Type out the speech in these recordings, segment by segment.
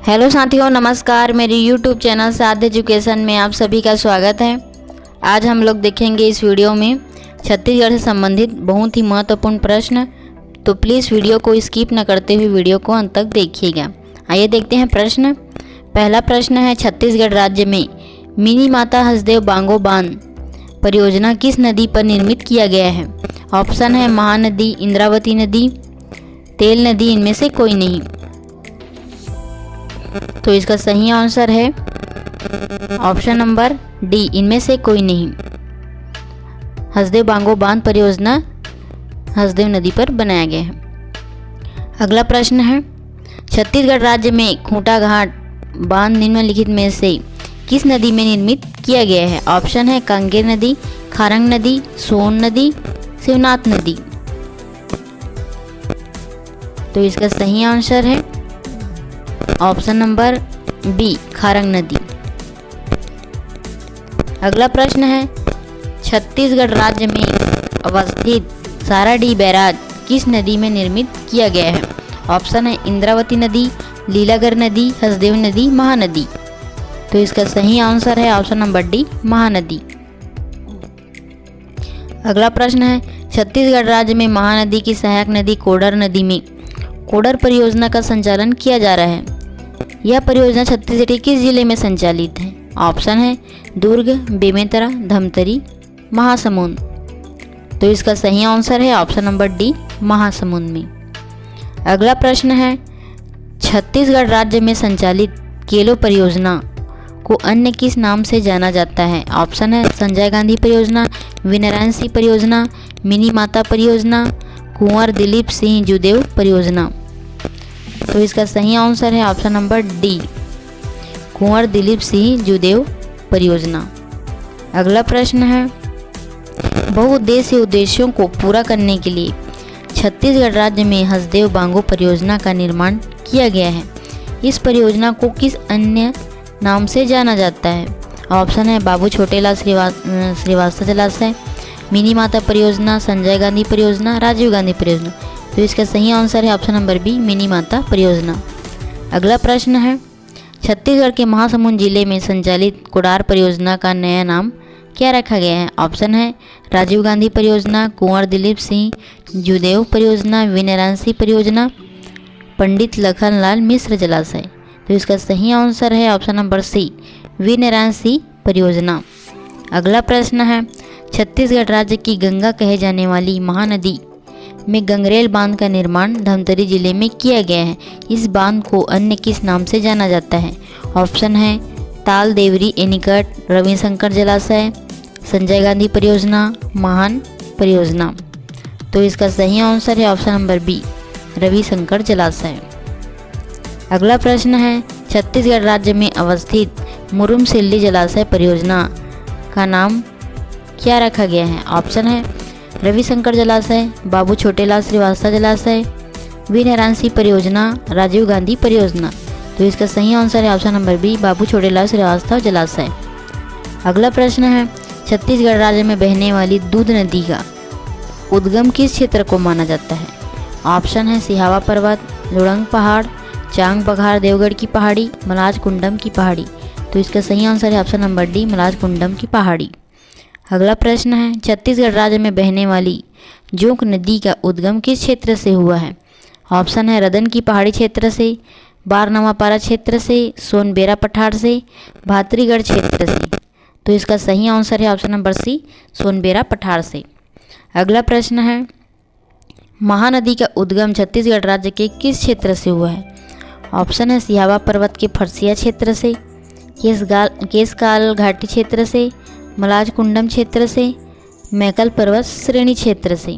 Hello साथियों, नमस्कार। मेरे YouTube चैनल साध एजुकेशन में आप सभी का स्वागत है। आज हम लोग देखेंगे इस वीडियो में छत्तीसगढ़ से संबंधित बहुत ही महत्वपूर्ण प्रश्न। तो प्लीज़ वीडियो को स्किप न करते हुए वीडियो को अंत तक देखिएगा। आइए देखते हैं प्रश्न। पहला प्रश्न है, छत्तीसगढ़ राज्य में मिनी माता हसदेव बांगो बांध परियोजना किस नदी पर निर्मित किया गया है? ऑप्शन है महानदी, इंद्रावती नदी, तेल नदी, इनमें से कोई नहीं। तो इसका सही आंसर है ऑप्शन नंबर डी, इनमें से कोई नहीं। हसदेव बांगो बांध परियोजना हसदेव नदी पर बनाया गया है। अगला प्रश्न है, छत्तीसगढ़ राज्य में खूंटा घाट बांध निम्नलिखित में से किस नदी में निर्मित किया गया है? ऑप्शन है कांगेर नदी, खारंग नदी, सोन नदी, शिवनाथ नदी। तो इसका सही आंसर है ऑप्शन नंबर बी, खारंग नदी। अगला प्रश्न है, छत्तीसगढ़ राज्य में अवस्थित साराडीह बैराज किस नदी में निर्मित किया गया है? ऑप्शन है इंद्रावती नदी, लीलागर नदी, हसदेव नदी, महानदी। तो इसका सही आंसर है ऑप्शन नंबर डी, महानदी। अगला प्रश्न है, छत्तीसगढ़ राज्य में महानदी की सहायक नदी कोडर नदी में कोडर परियोजना का संचालन किया जा रहा है। यह परियोजना छत्तीसगढ़ के किस जिले में संचालित है? ऑप्शन है दुर्ग, बेमेतरा, धमतरी, महासमुंद। तो इसका सही आंसर है ऑप्शन नंबर डी, महासमुंद में। अगला प्रश्न है, छत्तीसगढ़ राज्य में संचालित केलो परियोजना को अन्य किस नाम से जाना जाता है? ऑप्शन है संजय गांधी परियोजना, वीरनारायण सिंह परियोजना, मिनी माता परियोजना, कुंवर दिलीप सिंह जूदेव परियोजना। तो इसका सही आंसर है ऑप्शन नंबर डी, कुंवर दिलीप सिंह जूदेव परियोजना। अगला प्रश्न है, बहुउद्देशीय उद्देश्यों को पूरा करने के लिए छत्तीसगढ़ राज्य में हसदेव बांगो परियोजना का निर्माण किया गया है। इस परियोजना को किस अन्य नाम से जाना जाता है? ऑप्शन है बाबू छोटेलाल श्रीवास्तव जलाशय, मिनी माता परियोजना, संजय गांधी परियोजना, राजीव गांधी परियोजना। तो इसका सही आंसर है ऑप्शन नंबर बी, मिनी माता परियोजना। अगला प्रश्न है, छत्तीसगढ़ के महासमुंद जिले में संचालित कोडार परियोजना का नया नाम क्या रखा गया है? ऑप्शन है राजीव गांधी परियोजना, कुंवर दिलीप सिंह जूदेव परियोजना, वीरनारायण सिंह परियोजना, पंडित लखनलाल मिश्र जलाशय। तो इसका सही आंसर है option number C, Veernarayan Singh परियोजना। अगला प्रश्न है, छत्तीसगढ़ राज्य की गंगा कहे जाने वाली महानदी में गंगरेल बांध का निर्माण धमतरी जिले में किया गया है। इस बांध को अन्य किस नाम से जाना जाता है? ऑप्शन है ताल देवरी एनीकट, रविशंकर जलाशय, संजय गांधी परियोजना, महान परियोजना। तो इसका सही आंसर है ऑप्शन नंबर बी, रविशंकर जलाशय। अगला प्रश्न है, छत्तीसगढ़ राज्य में अवस्थित मुरुम सिल्ली जलाशय परियोजना का नाम क्या रखा गया है? ऑप्शन है रविशंकर जलाशय, बाबू छोटेलाल श्रीवास्तव जलाशय, वीरनारायण सिंह परियोजना, राजीव गांधी परियोजना। तो इसका सही आंसर है ऑप्शन नंबर बी, बाबू छोटेलाल श्रीवास्तव जलाशय। अगला प्रश्न है, छत्तीसगढ़ राज्य में बहने वाली दूध नदी का उद्गम किस क्षेत्र को माना जाता है? ऑप्शन है सिहावा पर्वत, लुड़ंग पहाड़, चांग बघार देवगढ़ की पहाड़ी, मलाज कुंडम की पहाड़ी। तो इसका सही आंसर है ऑप्शन नंबर डी, मलाज कुंडम की पहाड़ी। अगला प्रश्न है, छत्तीसगढ़ राज्य में बहने वाली जोंक नदी का उद्गम किस क्षेत्र से हुआ है? ऑप्शन है रदन की पहाड़ी क्षेत्र से, बारनवापारा क्षेत्र से, सोनबेरा पठार से, भातरीगढ़ क्षेत्र से। तो इसका सही आंसर है ऑप्शन नंबर सी, सोनबेरा पठार से। अगला प्रश्न है, महानदी का उद्गम छत्तीसगढ़ राज्य के किस क्षेत्र से हुआ है? ऑप्शन है सिहावा पर्वत के फरसिया क्षेत्र से, केसकाल घाटी क्षेत्र से, मलाज कुंडम क्षेत्र से, मैकल पर्वत श्रेणी क्षेत्र से।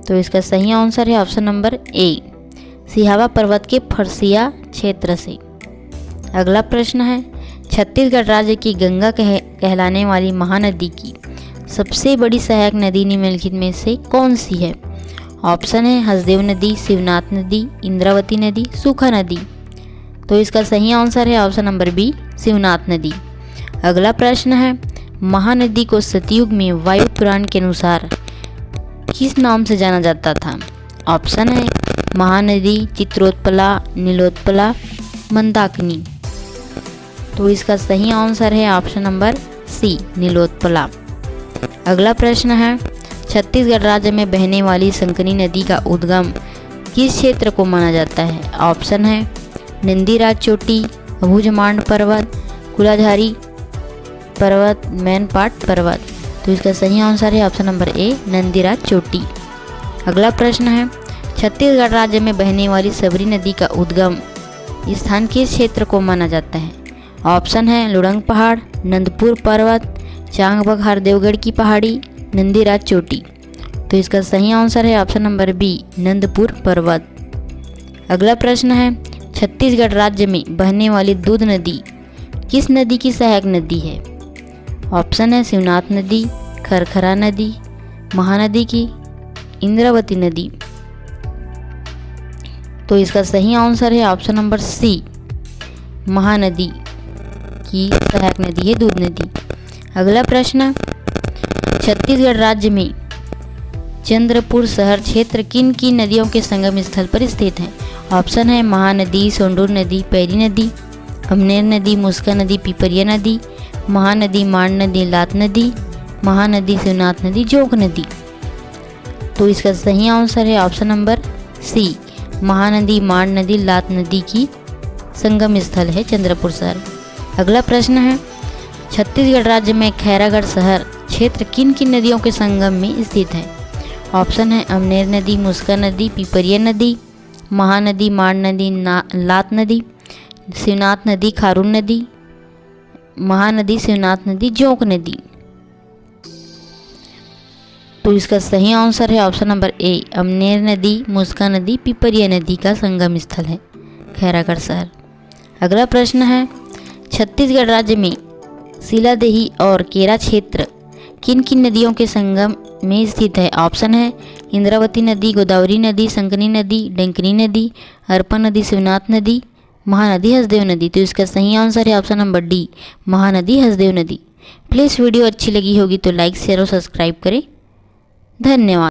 तो इसका सही आंसर है ऑप्शन नंबर ए, सिहावा पर्वत के फरसिया क्षेत्र से। अगला प्रश्न है, छत्तीसगढ़ राज्य की गंगा कहलाने वाली महानदी की सबसे बड़ी सहायक नदी निम्नलिखित में से कौन सी है? ऑप्शन है हसदेव नदी, शिवनाथ नदी, इंद्रावती नदी, सूखा नदी। तो इसका सही आंसर है ऑप्शन नंबर बी, शिवनाथ नदी। अगला प्रश्न है, महानदी को सतयुग में वायु पुराण के अनुसार किस नाम से जाना जाता था? ऑप्शन है महानदी, चित्रोत्पला, नीलोत्पला, मंदाकिनी। तो इसका सही आंसर है ऑप्शन नंबर सी, नीलोत्पला। अगला प्रश्न है, छत्तीसगढ़ राज्य में बहने वाली संकनी नदी का उद्गम किस क्षेत्र को माना जाता है? ऑप्शन है नंदीराज चोटी, भुजमांड पर्वत, कुलाधारी पर्वत, मैनपाट पर्वत। तो इसका सही आंसर है ऑप्शन नंबर ए, नंदीराज चोटी। अगला प्रश्न है, छत्तीसगढ़ राज्य में बहने वाली सबरी नदी का उद्गम स्थान किस क्षेत्र को माना जाता है? ऑप्शन है लुड़ंग पहाड़, नंदपुर पर्वत, चांगबघार देवगढ़ की पहाड़ी, नंदीराज चोटी। तो इसका सही आंसर है ऑप्शन नंबर बी, नंदपुर पर्वत। अगला प्रश्न है, छत्तीसगढ़ राज्य में बहने वाली दूध नदी किस नदी की सहायक नदी है? ऑप्शन है शिवनाथ नदी, खरखरा नदी, महानदी की, इंद्रावती नदी। तो इसका सही आंसर है ऑप्शन नंबर सी, महानदी की सहायक नदी है दूध नदी। अगला प्रश्न, छत्तीसगढ़ राज्य में चंद्रपुर शहर क्षेत्र किन किन नदियों के संगम स्थल पर स्थित है? ऑप्शन है महानदी, सोंडूर नदी, पैरी नदी, अमनेर नदी, मुस्का नदी, पिपरिया नदी, महानदी, मांड नदी, लात नदी, महानदी, शिवनाथ नदी, जोग नदी। तो इसका सही आंसर है ऑप्शन नंबर सी, महानदी, मांड नदी, लात नदी की संगम स्थल है चंद्रपुर शहर। अगला प्रश्न है, छत्तीसगढ़ राज्य में खैरागढ़ शहर क्षेत्र किन किन नदियों के संगम में स्थित है? ऑप्शन है अमनेर नदी, मुस्का नदी, पिपरिया नदी, महानदी, मांड नदी, लात नदी, शिवनाथ नदी, खारून नदी, महानदी, शिवनाथ नदी, जोंक नदी। तो इसका सही आंसर है ऑप्शन नंबर ए, अमनेर नदी, मुस्का नदी, पिपरिया नदी का संगम स्थल है खैरागढ़ शहर। अगला प्रश्न है, छत्तीसगढ़ राज्य में सीलादेही और केरा क्षेत्र किन किन नदियों के संगम में स्थित है? ऑप्शन है इंद्रावती नदी, गोदावरी नदी, संकनी नदी, डंकनी नदी, हरपा नदी, शिवनाथ नदी, महानदी, हसदेव नदी। तो इसका सही आंसर है option number D, Mahanadi, Hasdeo नदी। प्लीज़ वीडियो अच्छी लगी होगी तो लाइक, शेयर और सब्सक्राइब करें। धन्यवाद।